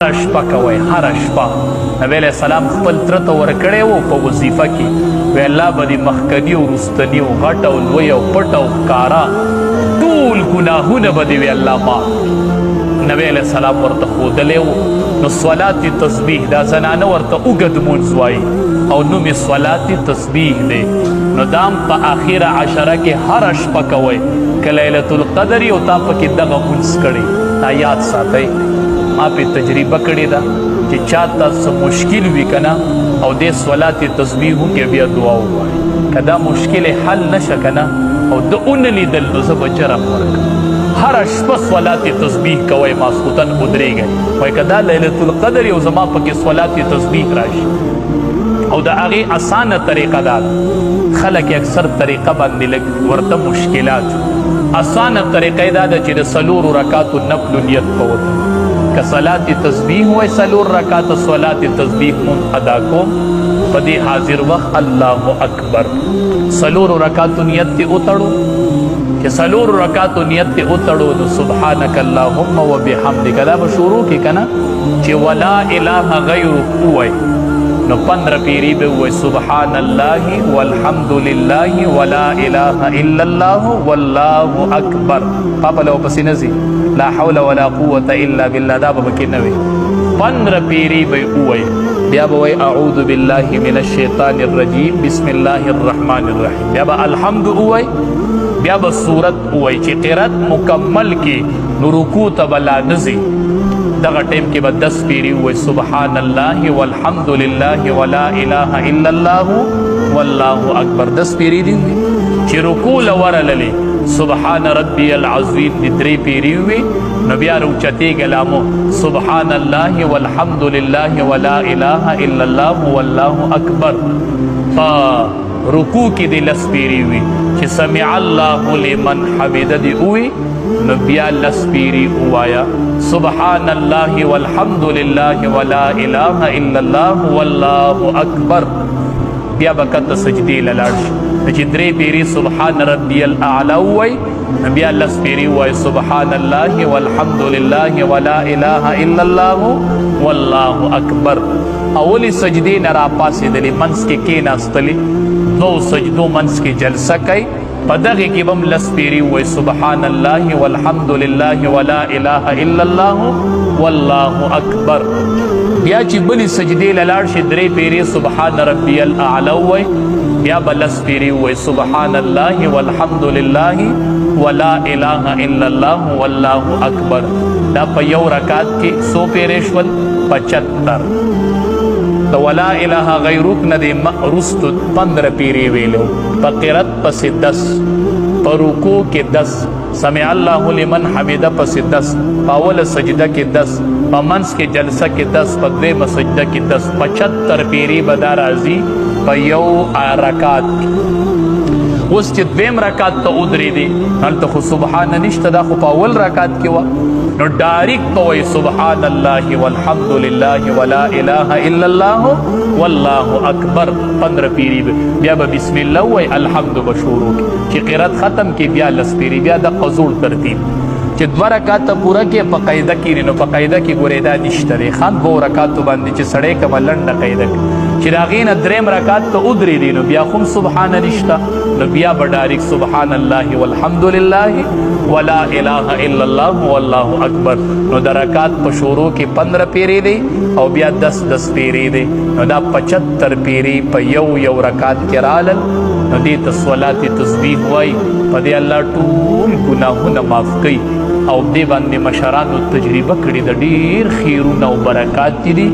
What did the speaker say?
شپه کوئ هره شپه نبی علیه السلام خپل تره ته ورکړی و په وظیفه کې وی الله به دې مخکني او وروستني او غټ او لوی او پټ او ښکاره ټول ګناهونه به دې وی الله معاف نبی علیه السلام ورته ښودلی و نو صلات تسبیح دا زنانه ورته اوږد مونځ وایي او نوم یې صلات تسبیح دی نو دا هم په آخره عشره کې هره شپه کوئ که لیلة القدر او تا پکې دغه مونځ کړی دا یاد ساتئ ما پې تجربه کړې ده چې چاته څه مشکل وي که نه او دې صلات تسبیح وکړي بیا دعا ووایي که دا مشکل حل نشه که نه او ده ونه لیدل نو زه به جرم ورکړم هره شپه صلات تسبیح کوئ ماسخوتن ودرېږئ وایي که دا لیلة القدر او زما پکې صلات تسبیح راشي او د هغې اسانه طریقه دا ده خلک اکثر طریقه باندې لږ ورته مشکلات اسانه طریقه یې دا ده چې د څلورو رکاتو نفلو نیت به وکړو که صلات تسبیح وای څلور رکعته صلات تسبیح مونږ ادا کوم په دې حاضر وخت الله اکبر څلورو رکعتو نیت دې وتړو چې څلورو رکعتو نیت دې وتړو نو سبحانک اللهم وبحمدک دا به شروع کې که نه چې ولا اله غیرک ووایي نو 15 پیری به ووایي سبحان الله والحمد لله ولا اله الا الله والله اکبر پاپا له پسې نه ځي لا حول ولا قوة الا بالله دا به پکې نه وي 15 پیری به ووایي بیا به وایي اعوذ بالله من الشیطان الرجیم بسم الله الرحمن الرحیم بیا به الحمد ووایي بیا به صورت ووایي چې قرات مکمل کې نو رکوع ته به لا نه ځي دغه ټیم کې به 10 پیری ووایي سبحان الله والحمد لله ولا اله الا الله والله اکبر 10 پیری دي چې رکوع له ورغللې سبحان ربی العظیم دی 3 پیری وی نو بیا روچتیږي لامو سبحان الله والحمد لله ولا اله الا الله والله اکبر رکوع کې دی 10 پیری وی چې سمع الله لمن حمد دی وی نو بیا 10 پیری وایا سبحان الله والحمد لله ولا اله الا الله والله اکبر بیا بکته سجدی لاړ شي چې 3 پیری سبحان ربی الاعلی وای بیا 10 پیری وای سبحان الله والحمد لله ولا اله الا الله والله اکبر اولی سجدی نه را پاسېدلې منځ کې کېناستلې 2 سجدو منځ کې جلسه کوي په دغه کې به هم 10 پیری وای سبحان الله والحمد لله ولا اله الا الله والله اکبر بیا چې بلې سجدې له لاړ شي 3 پیری سبحان ربی الاعلی وای بیا به 10 پیری وای سبحان الله والحمد لله ولا اله الا الله والله اکبر دا په یو رکعت کې 100 پیری شول 75 د ولا اله غیرک نه د رستو 15 پیری ویلو په قرات پسې 10 په رکوع کې 10 سمع الله لمن حمده پسې 10 په اوله سجده کې 10 په منځ کې جلسه کې 10 په دویمه سجده کې 10 75 پیری به دا راځي په یو رکعت اوس چې دویم رکعت ته ودرېدې هلته خو سبحان نشته دا خو په اول رکعت کې وه نو ډایرکټ به وایي سبحان الله والحمد لله ولا اله الا الله والله اکبر 15 پیری بیا به بسم الله وایي الحمد به شروع کړي چې قرات ختم کې بیا 10 پیری بیا د قزول ترتیب چې 2 رکعاته پوره کې په قاعده کې نو په قاعده کې ګورې دا نشته دی خان 2 رکعاتو باندې چې سړی کومه لنډه قاعده چې د هغې نه 3 رکعات ته ودرېدې نو بیا خو سبحان نشته نو بیا به ډایرکټ سبحان الله والحمد لله ولا اله الا الله والله اکبر نو د رکعات په شروع کې 15 پیری دی او بیا 10 پیری دی نو دا 75 پیری په یو رکعات کې رالل نو دې ته صلات تسبیح وایي په دې الله ټول ګناهونه معاف کوي او دې باندې مشرانو تجربه کړې د ډېر خیرونه او برکات دي